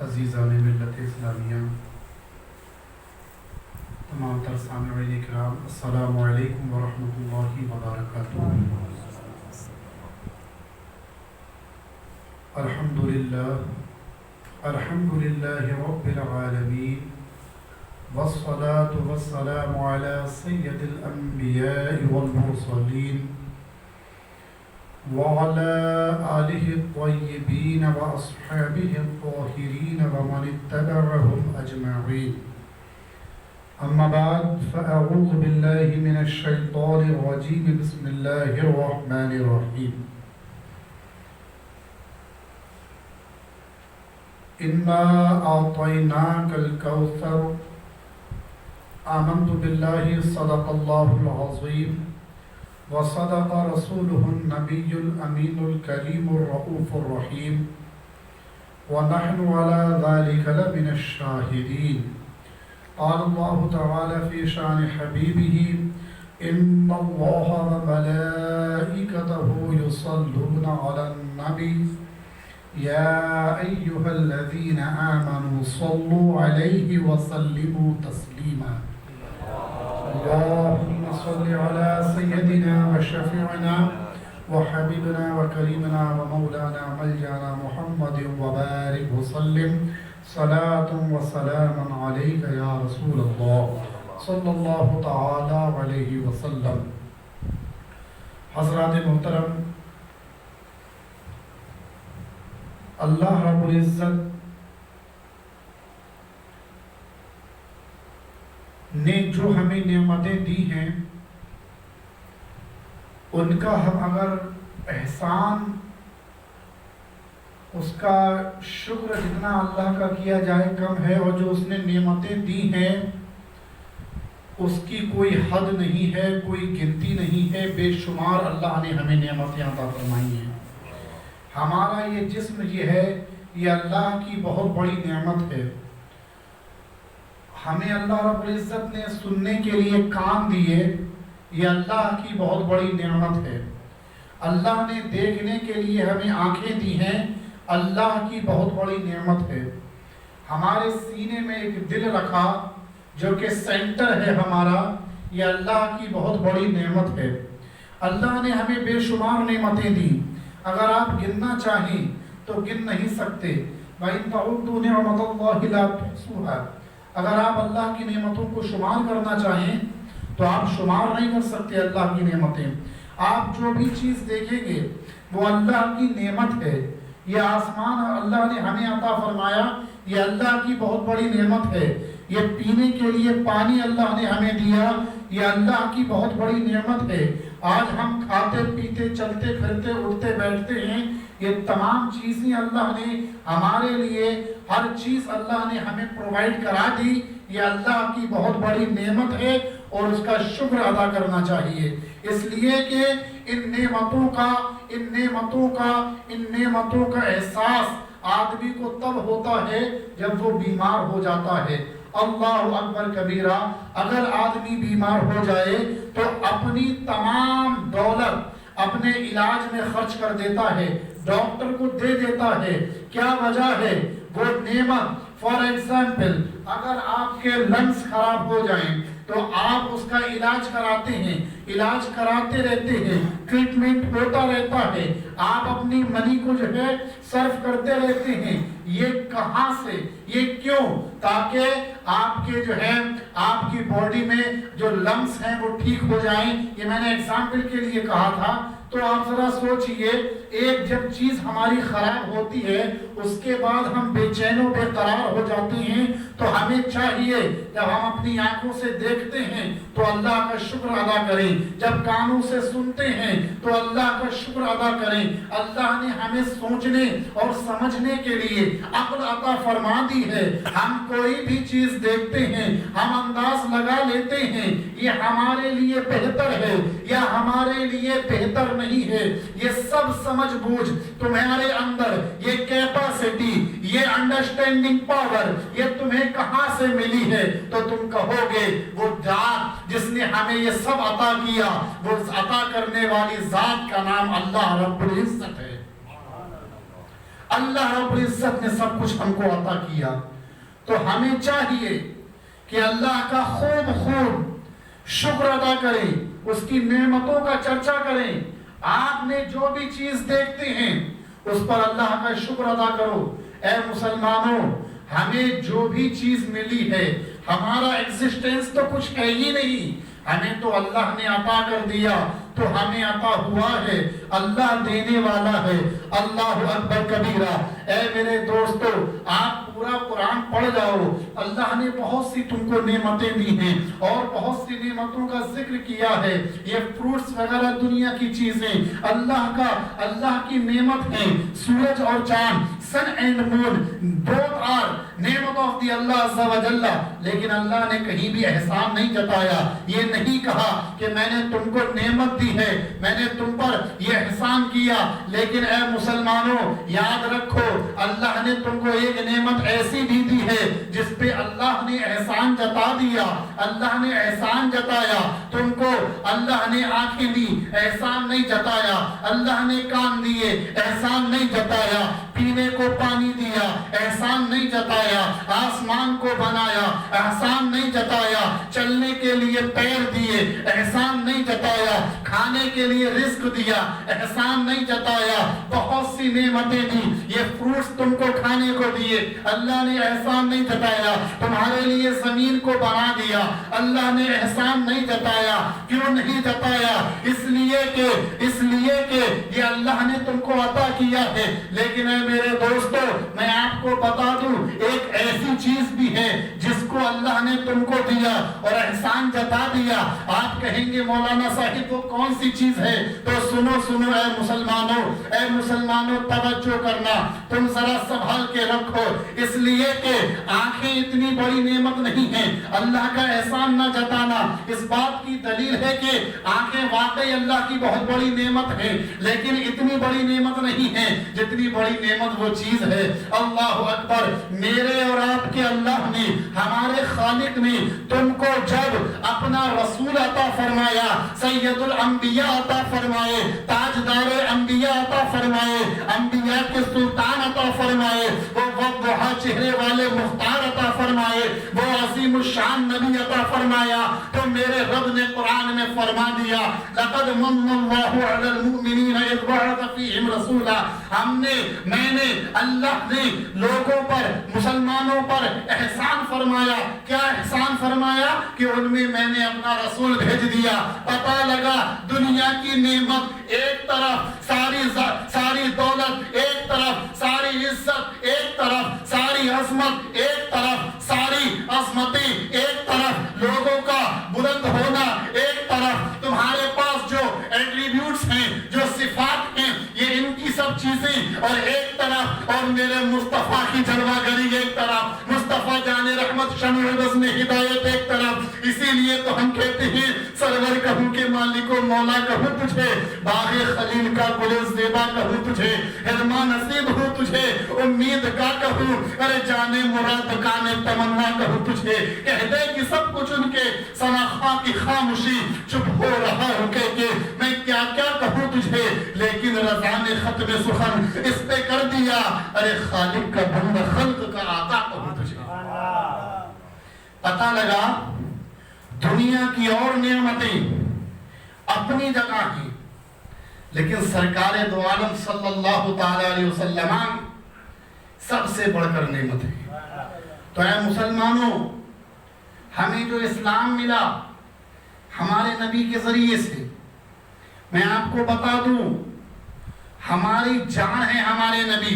عزیزان ملت اسلامیہ، تمام تر سامعین کرام، السلام علیکم ورحمۃ اللہ وبرکاتہ۔ الحمد للہ رب العالمین، والصلاة والسلام علی سید الانبیاء والمرسلین وعلى آلہ الطیبین واصحابہ الطاہرین ومن اتبعهم اجمعین۔ اما بعد فاعوذ باللہ من الشیطان الرجیم، بسم اللہ الرحمن الرحیم۔ انا اعطیناک الکوثر، آمنت باللہ صدق اللہ العظیم وصدق رسوله النبی الامین الکریم الرؤوف الرحیم، ونحن على ذلك لمن الشاہدین۔ قال اللہ تعالی فی شان حبیبہ، ان اللہ وملائکتہ یصلون علی النبی یا ایہا الذین آمنوا صلوا علیہ وسلموا تسلیما۔ اللهم صل على سيدنا وشفيعنا وحبيبنا وكريمنا ومولانا ملجأنا محمد وبارك وسلم صلاة وسلاما عليك يا رسول الله صلى الله تعالى عليه وسلم۔ حضرات محترم، اللہ رب العزت نے جو ہمیں نعمتیں دی ہیں، ان کا ہم اگر احسان، اس کا شکر جتنا اللہ کا کیا جائے کم ہے، اور جو اس نے نعمتیں دی ہیں اس کی کوئی حد نہیں ہے، کوئی گنتی نہیں ہے، بے شمار اللہ نے ہمیں نعمتیں عطا فرمائی ہیں۔ ہمارا یہ جسم یہ ہے، یہ اللہ کی بہت بڑی نعمت ہے۔ ہمیں اللہ رب العزت نے سننے کے لیے کان دیے، یہ اللہ کی بہت بڑی نعمت ہے۔ اللہ نے دیکھنے کے لیے ہمیں آنکھیں دی ہیں، اللہ کی بہت بڑی نعمت ہے۔ ہمارے سینے میں ایک دل رکھا جو کہ سینٹر ہے ہمارا، یہ اللہ کی بہت بڑی نعمت ہے۔ اللہ نے ہمیں بے شمار نعمتیں دی، اگر آپ گننا چاہیں تو گن نہیں سکتے۔ وَإِن تَعُدُّوا نِعْمَتَ اللَّهِ لَا تُحْصُوهَا، اگر آپ اللہ کی نعمتوں کو شمار کرنا چاہیں تو آپ شمار نہیں کر سکتے اللہ کی نعمتیں۔ آپ جو بھی چیز دیکھیں گے وہ اللہ کی نعمت ہے۔ یہ آسمان اللہ نے ہمیں عطا فرمایا، یہ اللہ کی بہت بڑی نعمت ہے۔ یہ پینے کے لیے پانی اللہ نے ہمیں دیا، یہ اللہ کی بہت بڑی نعمت ہے۔ آج ہم کھاتے پیتے چلتے پھرتے اٹھتے بیٹھتے ہیں، یہ تمام چیزیں اللہ نے ہمارے لیے، ہر چیز اللہ نے ہمیں پرووائڈ کرا دی، یہ اللہ کی بہت بڑی نعمت ہے اور اس کا شکر ادا کرنا چاہیے۔ اس لیے کہ ان نعمتوں کا احساس آدمی کو تب ہوتا ہے جب وہ بیمار ہو جاتا ہے۔ اللہ اکبر کبیرہ، اگر آدمی بیمار ہو جائے تو اپنی تمام دولت اپنے علاج میں خرچ کر دیتا ہے، ڈاکٹر کو دے دیتا ہے۔ کیا وجہ ہے؟ وہ نعمت۔ فار ایگزامپل، اگر آپ کے لنگز خراب ہو جائیں تو آپ اس کا علاج کراتے ہیں، علاج کراتے رہتے ہیں، ٹریٹمنٹ ہوتا رہتا ہے، آپ اپنی منی کو جو ہے صرف کرتے رہتے ہیں۔ یہ کہاں سے؟ یہ کیوں؟ تاکہ آپ کے جو ہے آپ کی باڈی میں جو لنگز ہیں وہ ٹھیک ہو جائیں۔ یہ میں نے ایگزامپل کے لیے کہا تھا۔ تو آپ ذرا سوچئے، ایک جب چیز ہماری خراب ہوتی ہے اس کے بعد ہم بے چین و بے قرار ہو جاتے ہیں، تو ہمیں چاہیے جب ہم اپنی آنکھوں سے دیکھتے ہیں تو اللہ کا شکر ادا کریں، جب کانوں سے سنتے ہیں تو اللہ کا شکر ادا کریں۔ اللہ نے ہمیں سوچنے اور سمجھنے کے لیے عقل عطا فرما دی ہے۔ ہم کوئی بھی چیز دیکھتے ہیں، ہم انداز لگا لیتے ہیں یہ ہمارے لیے بہتر ہے یا ہمارے لیے بہتر نہیں ہے۔ یہ سب سمجھ بوجھ تمہارے اندر، یہ کیپیسٹی، یہ انڈرسٹینڈنگ پاور، یہ تمہیں کہاں کہاں سے ملی ہے تو تم کہو گے وہ ذات جس نے ہمیں یہ سب عطا کیا، وہ عطا کرنے والی ذات کا نام اللہ رب العزت ہے۔ اللہ رب العزت نے سب کچھ ہم کو عطا کیا، تو ہمیں چاہیے کہ اللہ کا خوب شکر ادا کریں، اس کی نعمتوں کا چرچا کریں۔ آپ نے جو بھی چیز دیکھتے ہیں اس پر اللہ کا شکر ادا کرو۔ اے مسلمانوں، ہمیں جو بھی چیز ملی ہے، ہمارا ایگزسٹنس تو کچھ ہے ہی نہیں، ہمیں تو اللہ نے عطا کر دیا، تو ہمیں عطا ہوا ہے، اللہ دینے والا ہے۔ اللہ اکبر کبیرہ۔ اے میرے دوستو، آپ پورا قرآن پڑھ جاؤ، اللہ نے بہت سی تم کو نعمتیں دی ہیں اور بہت سی نعمتوں کا ذکر کیا ہے۔ یہ فروٹس وغیرہ دنیا کی چیزیں اللہ کی نعمت ہیں۔ سورج اور چاند، sun and moon, both are نعمت of the اللہ عز و جل، لیکن اللہ نے کہیں بھی احسان نہیں جتایا۔ یہ نہیں کہا کہ میں نے تم کو نعمت دی ہے، میں نے تم پر یہ احسان کیا، لیکن اے مسلمانوں یاد رکھو، اللہ نے تم کو ایک نعمت ایسی بھی دی ہے جس پہ اللہ نے احسان جتا دیا، اللہ نے احسان جتایا تم کو۔ اللہ نے آنکھیں دی، احسان نہیں جتایا، اللہ نے کان دیے، احسان نہیں جتایا، پینے کو پانی دیا، احسان نہیں جتایا، آسمان کو بنایا، احسان نہیں جتایا، چلنے کے لیے پیر دیے، احسان نہیں جتایا، کھانے کے لیے رزق دیا، احسان نہیں جتایا، بہت سی نعمتیں دی، یہ فروٹس تم کو کھانے کو دیے، اللہ نے احسان نہیں جتایا، تمہارے لیے زمین کو بنا دیا، اللہ نے احسان نہیں جتایا۔ کیوں نہیں جتایا؟ اس لیے کہ یہ اللہ نے تم کو عطا کیا ہے۔ لیکن اے میرے دوستو، میں آپ کو بتا دوں، ایک ایسی چیز بھی ہے جس کو اللہ نے تم کو دیا اور احسان جتا دیا۔ آپ کہیں گے مولانا صاحب وہ کون سی چیز ہے؟ تو سنو اے مسلمانوں توجہ کرنا، تم ذرا سنبھال کے رکھو، اس لیے کہ آنکھیں اتنی بڑی نعمت نہیں ہیں، اللہ کا احسان نہ جتانا۔ اس بات کی دلیل ہے کہ آنکھیں واقعی اللہ کی بہت بڑی نعمت ہے، لیکن اتنی بڑی نعمت نہیں ہے جتنی بڑی نعمت وہ چیز ہے۔ اللہ اکبر۔ میرے اور آپ کے اللہ نے، ہمارے خالق نے تم کو جب اپنا رسول عطا فرمایا، سید الانبیاء عطا فرمائے، تاجدار انبیاء عطا فرمائے، انبیاء کے سلطان عطا فرمائے، وہ وضحا چہرے والے مختار عطا فرمائے، وہ عظیم الشان نبی عطا فرمایا، تو میرے رب نے قرآن میں فرما دیا لقد من اللہ علی المؤمنین اذ بعث فیہم رسولا۔ میں نے اللہ نے لوگوں پر، مسلمانوں پر احسان فرمایا۔ کیا احسان فرمایا؟ کہ ان میں نے اپنا رسول بھیج دیا۔ پتہ لگا دنیا کی نعمت ایک طرف، ساری دولت ایک طرف، ساری عزت ایک طرف، ساری عظمت ایک طرف، ساری عظمتیں ایک طرف، لوگوں کا بلند ہونا ایک طرف، تمہارے پاس جو ایٹریبیوٹس ہیں، جو صفات ہیں، یہ ان کی سب چیزیں اور ایک طرف، اور میرے مصطفیٰ کی جلوہ گری ایک طرف، مصطفیٰ جان رحمت شمع بزم ہدایت ایک طرف۔ اسی لیے تو ہم کہتے ہیں سرور کہوں کہ مالک و مولا کہوں تجھے، باغ خلیل کا گل زیبا کہوں تجھے، حرما نصیب ہوں تجھے، امید کا کہوں، ارے جانے مراد کانے تمنا کہوں تجھے، کہہ دے کہ سب کچھ ان کے سناخواں کی خاموشی، چپ ہو رہا ہوں کہ میں کیا کہوں تجھے، لیکن رضا نے ختم سخن اس پہ کر دیا، ارے خالق کا بندہ خلق کا آقا کہوں تجھے۔ پتہ لگا دنیا کی اور نعمتیں اپنی جگہ کی، لیکن سرکار دو عالم صلی اللہ تعالی علیہ وسلم سب سے بڑھ کر نعمت ہے۔ تو اے مسلمانوں، ہمیں جو اسلام ملا ہمارے نبی کے ذریعے سے، میں آپ کو بتا دوں ہماری جان ہے ہمارے نبی،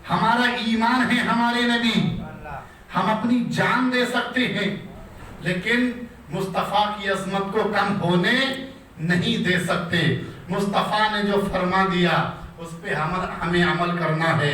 ہمارا ایمان ہے ہمارے نبی، ہم اپنی جان دے سکتے ہیں لیکن مصطفیٰ کی عظمت کو کم ہونے نہیں دے سکتے۔ مصطفیٰ نے جو فرما دیا اس پہ ہمیں عمل کرنا ہے۔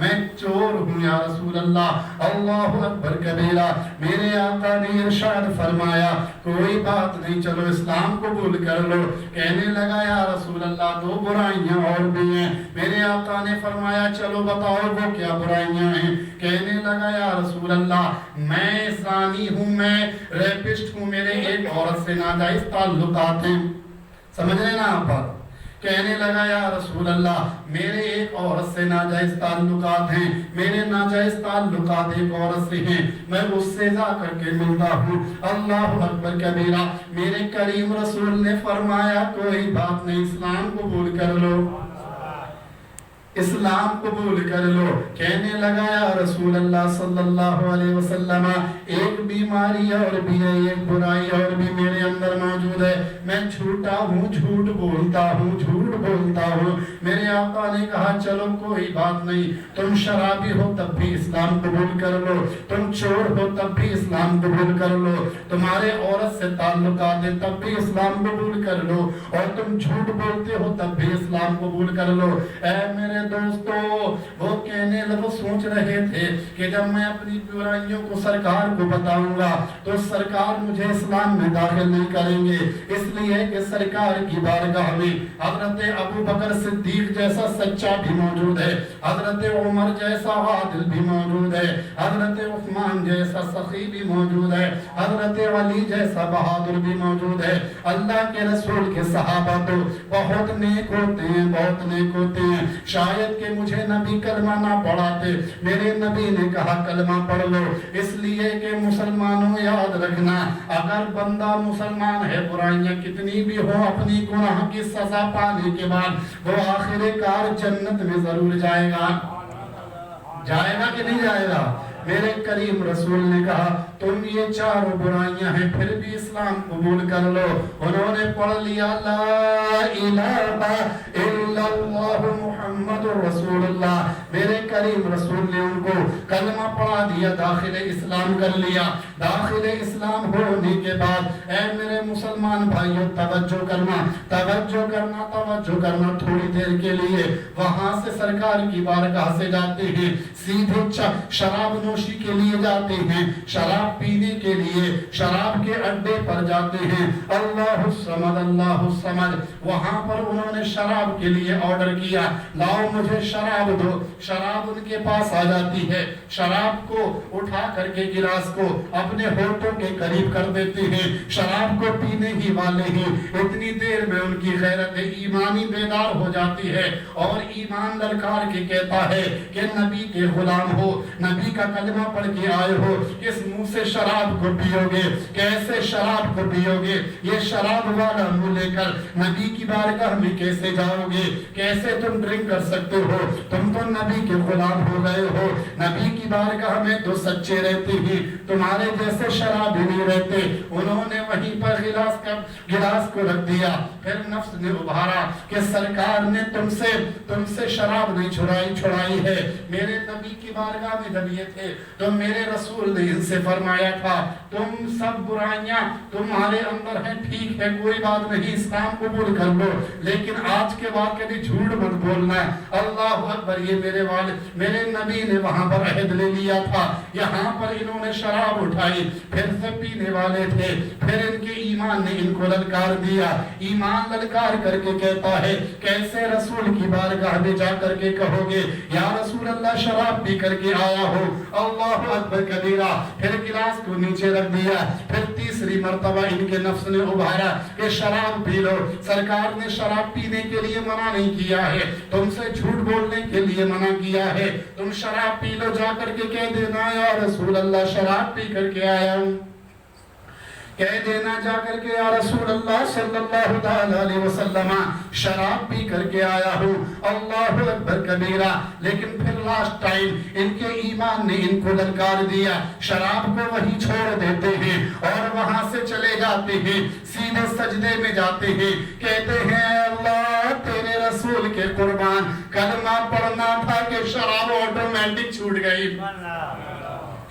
میں چور ہوں یا رسول اللہ۔ اللہ اکبر کبیرہ۔ میرے آقا نے ارشاد فرمایا کوئی بات نہیں، چلو اسلام قبول کر لو۔ کہنے لگا یا رسول اللہ دو برائیاں اور بھی ہیں۔ میرے آقا نے فرمایا چلو بتاؤ وہ کیا برائیاں ہیں؟ کہنے لگا یا رسول اللہ میں زانی ہوں، میں ریپسٹ ہوں، میرے ایک عورت سے ناجائز تعلقات ہیں۔ سمجھ رہے نا آپ؟ کہنے لگا یا رسول اللہ میرے ایک عورت سے ناجائز تعلقات ہیں، میرے ناجائز تعلقات ایک عورت سے ہیں، میں اس سے جا کر کے ملتا ہوں۔ اللہ اکبر کبیرہ۔ میرے کریم رسول نے فرمایا کوئی بات نہیں، اسلام قبول کر لو، اسلام قبول کر لو۔ کہنے لگا یا رسول اللہ صلی اللہ علیہ وسلم ایک بیماری اور بھی ہے، ایک برائی اور بھی میرے اندر موجود ہے، میں جھوٹا ہوں، جھوٹ بولتا ہوں، جھوٹ بولتا ہوں۔ میرے آقا نے کہا چلو کوئی بات نہیں، تم شرابی ہو تب بھی اسلام قبول کر لو، تم چور ہو تب بھی اسلام قبول کر لو، تمہارے عورت سے تعلقات ہیں تب بھی اسلام قبول کر لو، اور تم جھوٹ بولتے ہو تب بھی اسلام قبول کر لو۔ اے میرے دوستو، وہ کہنے لگے، سوچ رہے تھے کہ جب میں اپنی برائیوں کو سرکار کو بتاؤں گا تو سرکار مجھے اسلام میں داخل نہیں کریں گے، اس لیے کہ سرکار کی بارگاہ میں حضرت ابو بکر صدیق جیسا سچا بھی موجود ہے، حضرت عمر جیسا عادل بھی موجود ہے، حضرت عثمان جیسا سخی بھی موجود ہے، حضرت علی جیسا بہادر بھی موجود ہے۔ اللہ کے رسول کے صحابہ تو بہت نیک ہوتے ہیں، بہت نیک ہوتے ہیں، شاید کہ مجھے نبی کلمہ نہ پڑھاتے، میرے نبی نے کہا کلمہ پڑھ لو، اس لیے کہ مسلمانوں یاد رکھنا اگر بندہ مسلمان ہے برائیاں کتنی بھی ہو اپنی گناہ کی سزا پانے کے بعد وہ آخر کار جنت میں ضرور جائے گا۔ جائے گا کہ نہیں جائے گا؟ میرے کریم رسول نے کہا تم یہ چاروں برائیاں ہیں پھر بھی اسلام قبول کر لو۔ انہوں نے پڑھ لیا لا الہ الا اللہ محمد رسول اللہ، میرے کریم رسول نے ان کو کلمہ پڑھا دیا، داخل اسلام کر لیا۔ داخل اسلام ہونے کے بعد اے میرے مسلمان بھائیوں توجہ کرنا، توجہ کرنا، توجہ کرنا، تھوڑی دیر کے لیے وہاں سے سرکار کی بارگاہ سے جاتے ہیں، سیدھے شراب نوشی کے لیے جاتے ہیں، شراب پینے کے لیے شراب کے اڈے پر جاتے ہیں۔ اللہ الصمد، اللہ الصمد، وہاں پر انہوں نے شراب کے لیے آرڈر کیا، لاؤ مجھے شراب دو۔ شراب ان کے پاس آ جاتی ہے، شراب کو اٹھا کر کے گلاس کو اپنے ہونٹوں کے قریب کر دیتے ہیں، شراب کو پینے ہی والے ہیں۔ اتنی دیر میں ان کی غیرت ایمانی بیدار ہو جاتی ہے اور ایمان للکار کے کہتا ہے کہ نبی کے غلام ہو، نبی کا کلمہ پڑھ کے آئے ہو، کس منہ سے شراب کو پیو گے، کیسے شراب کو پیو گے، یہ شراب والا منہ لے کر نبی کی بارگاہ میں کیسے جاؤ گے، کیسے تم ڈرنک کر سکتے ہو، تم تو نبی کے غلام ہو گئے ہو، نبی کی بارگاہ میں تو سچے رہتے ہیں، تمہارے جیسے شراب نہیں رہتے۔ انہوں نے وہیں پر گلاس کو رکھ دیا، پھر نفس نے ابھارا کہ سرکار نے تم سے شراب نہیں چھڑائی ہے، میرے نبی کی بارگاہ میں جب یہ تھے تو میرے رسول نے ان سے فرمایا تھا تم سب برائیاں تمہارے اندر ہیں، ٹھیک ہے کوئی بات نہیں، اسلام قبول کر لو، لیکن آج کے بعد کبھی جھوٹ مت بولنا۔ اللہ اکبر، یہ میرے نبی نے وہاں پر عہد لے لیا تھا، یہاں پر انہوں نے شراب اٹھائی، پھر سے پینے والے تھے، پھر ان کے ایمان نے ان کو للکار دیا۔ ایمان للکار کر کے کہتا ہے کیسے رسول کی بارگاہ میں جا کر کے کہو گے یا رسول اللہ شراب پی کر کے آیا ہو؟ اللہ اکبر کبیرہ، پھر گلاس کو نیچے رکھ دیا، پھر تیسری مرتبہ ان کے نفس نے ابھارا کہ شراب پی لو، سرکار نے شراب پینے کے لیے منع نہیں کیا ہے، تم سے جھوٹ بولنے کے لیے منع کیا ہے، تم شراب پی لو، جا کر کے کہہ دینا یا رسول اللہ شراب پی کر کے آیا ہوں، کہہ دینا جا کر کے یا رسول اللہ صلی اللہ علیہ وسلم شراب پی کر کے آیا ہوں۔ اللہ اکبر کبیرہ، لیکن پھر لاسٹ ٹائم ان کے ایمان نے ان کو للکار دیا، شراب کو وہی چھوڑ دیتے ہیں اور وہاں سے چلے جاتے ہیں، سیدھے سجدے میں جاتے ہیں، کہتے ہیں اللہ تیرے رسول کے قربان، کلمہ پڑھنا تھا کہ شراب آٹومیٹک چھوٹ گئی۔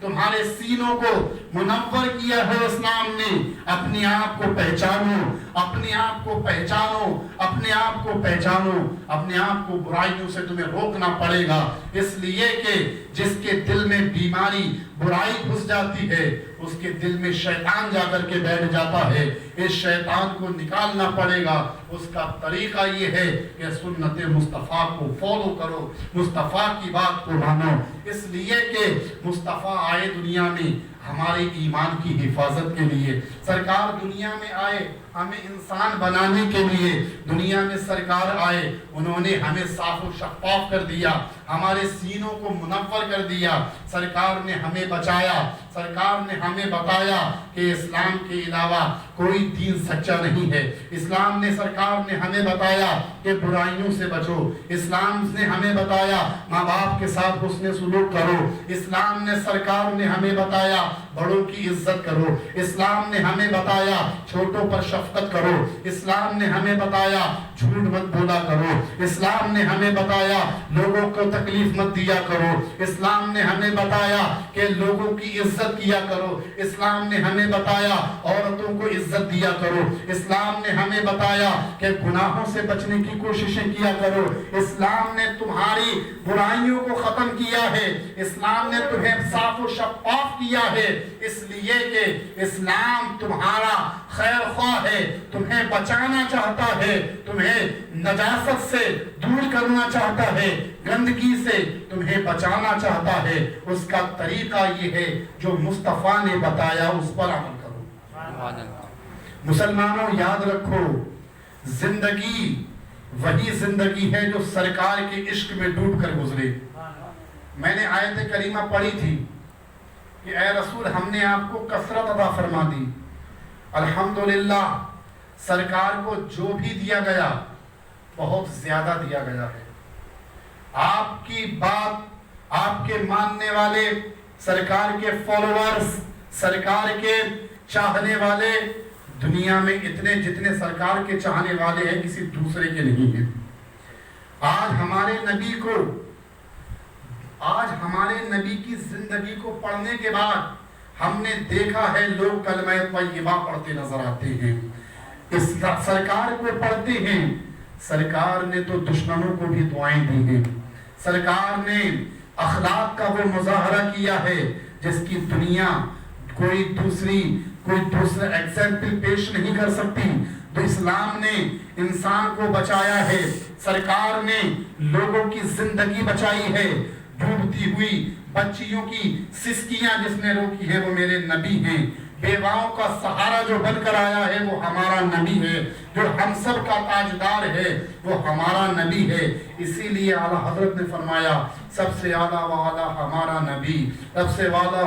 تمہارے سینوں کو منور کیا ہے اسلام نے. اپنے آپ کو پہچانو, اپنے آپ کو پہچانو, اپنے آپ کو پہچانو. اپنے آپ کو برائیوں سے تمہیں روکنا پڑے گا, اس لیے کہ جس کے دل میں بیماری برائی گھس جاتی ہے اس کے دل میں شیطان جا کر کے بیٹھ جاتا ہے. اس شیطان کو نکالنا پڑے گا. اس کا طریقہ یہ ہے کہ سنت مصطفیٰ کو فالو کرو, مصطفیٰ کی بات کو مانو. اس لیے کہ مصطفیٰ آئے دنیا میں ہمارے ایمان کی حفاظت کے لیے. سرکار دنیا میں آئے ہمیں انسان بنانے کے لیے. دنیا میں سرکار آئے, انہوں نے ہمیں صاف و شفاف کر دیا, ہمارے سینوں کو منور کر دیا. سرکار نے ہمیں بچایا, سرکار نے ہمیں بتایا کہ اسلام کے علاوہ کوئی دین سچا نہیں ہے. اسلام نے, سرکار نے ہمیں بتایا کہ برائیوں سے بچو. اسلام نے ہمیں بتایا ماں باپ کے ساتھ حسن سلوک کرو. اسلام نے, سرکار نے ہمیں بتایا بڑوں کی عزت کرو. اسلام نے ہمیں بتایا چھوٹوں پر شفقت کرو. اسلام نے ہمیں بتایا جھوٹ مت بولا کرو. اسلام نے ہمیں بتایا لوگوں کو تکلیف مت دیا کرو. اسلام نے ہمیں بتایا کہ لوگوں کی عزت کیا کرو. اسلام نے ہمیں بتایا عورتوں کو عزت دیا کرو. اسلام نے ہمیں بتایا کہ گناہوں سے بچنے کی کوششیں کیا کرو. اسلام نے تمہاری برائیوں کو ختم کیا ہے. اسلام نے تمہیں صاف و شفاف کیا ہے, اس لیے کہ اسلام تمہارا خیر خواہ ہے, تمہیں بچانا چاہتا ہے, تمہیں نجاست سے دور کرنا چاہتا ہے, گندگی سے تمہیں بچانا چاہتا ہے. اس کا طریقہ یہ ہے جو مصطفیٰ نے بتایا اس پر عمل کرو. مسلمانوں یاد رکھو, زندگی وہی زندگی ہے جو سرکار کے عشق میں ڈوب کر گزرے. میں نے آیت کریمہ پڑھی تھی کہ اے رسول ہم نے آپ کو کثرت عطا فرما دی. الحمدللہ سرکار کو جو بھی دیا گیا بہت زیادہ دیا گیا ہے. آپ کی بات, آپ کے ماننے والے, سرکار کے فالوورز, سرکار کے چاہنے والے دنیا میں اتنے جتنے سرکار کے چاہنے والے ہیں کسی دوسرے کے نہیں ہیں. آج ہمارے نبی کی زندگی کو پڑھنے کے بعد ہم نے دیکھا ہے لوگ کلمہ طیبہ پڑھتے نظر آتے ہیں, اس سرکار کو پڑھتے ہیں. سرکار نے تو دشمنوں کو بھی دعائیں دی ہیں. سرکار نے اخلاق کا وہ مظاہرہ کیا ہے جس کی دنیا کوئی دوسرا ایگزامپل پیش نہیں کر سکتی. تو اسلام نے انسان کو بچایا ہے. سرکار نے لوگوں کی زندگی بچائی ہے. ڈوبتی ہوئی بچیوں کی سسکیاں جس نے روکی ہے وہ میرے نبی ہیں. بیواؤں کا سہارا جو بن کر آیا ہے وہ ہمارا نبی ہے. جو ہم سب کا تاجدار ہے وہ ہمارا نبی ہے. اسی لیے اعلیٰ حضرت نے فرمایا سب سے اعلیٰ والا ہمارا نبی, سب سے والا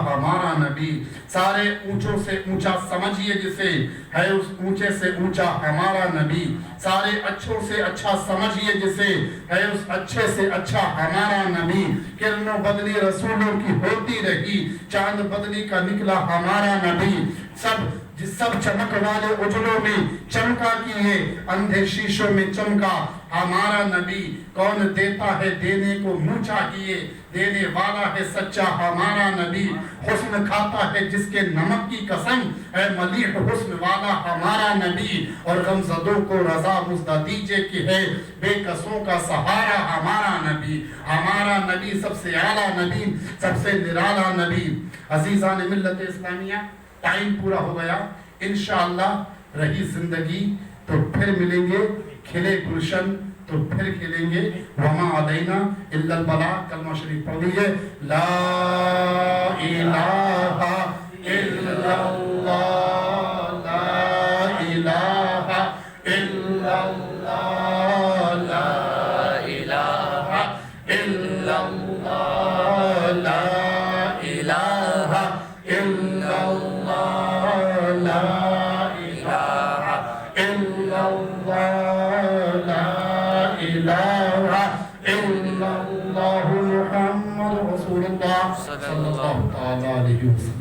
ہمارا نبی. سارے اونچوں سے اونچا سمجھیے جسے ہے اس اونچے سے اونچا ہمارا نبی. سارے اچھوں سے اچھا سمجھیے جسے ہے اس اچھے سے اچھا ہمارا نبی. کرنوں بدلی رسولوں کی ہوتی رہی, چاند بدلی کا نکلا ہمارا نبی. سب چمک والے اجلوں میں چمکا کیے, اندھے شیشوں میں چمکا ہمارا نبی. کون دیتا ہے دینے کو منہ چاہیے, دینے والا ہے سچا ہمارا نبی. حسن کھاتا ہے جس کے نمک کی قسم, اے ملیح حسن والا ہمارا نبی. اور غمزدوں کو رضا مزدہ دیجئے کہ ہے بے کسوں کا سہارا ہمارا نبی. ہمارا نبی سب سے اعلیٰ نبی, سب سے نرالا نبی. عزیزان ملت اسلامیہ, ٹائم پورا ہو گیا. انشاءاللہ رہی زندگی تو پھر ملیں گے, کھلے گلشن تو پھر کھلیں گے. وما علینا الا البلاغ. کلمہ شریف پڑھ لیجیے. لا الہ الا اللہ, لا الہ الا اللہ, لا الہ الا اللہ, لا الہ الا اللہ, لا الہ الا اللہ, لا الہ الا اللہ. محمد رسول اللہ صلی اللہ علیہ وسلم.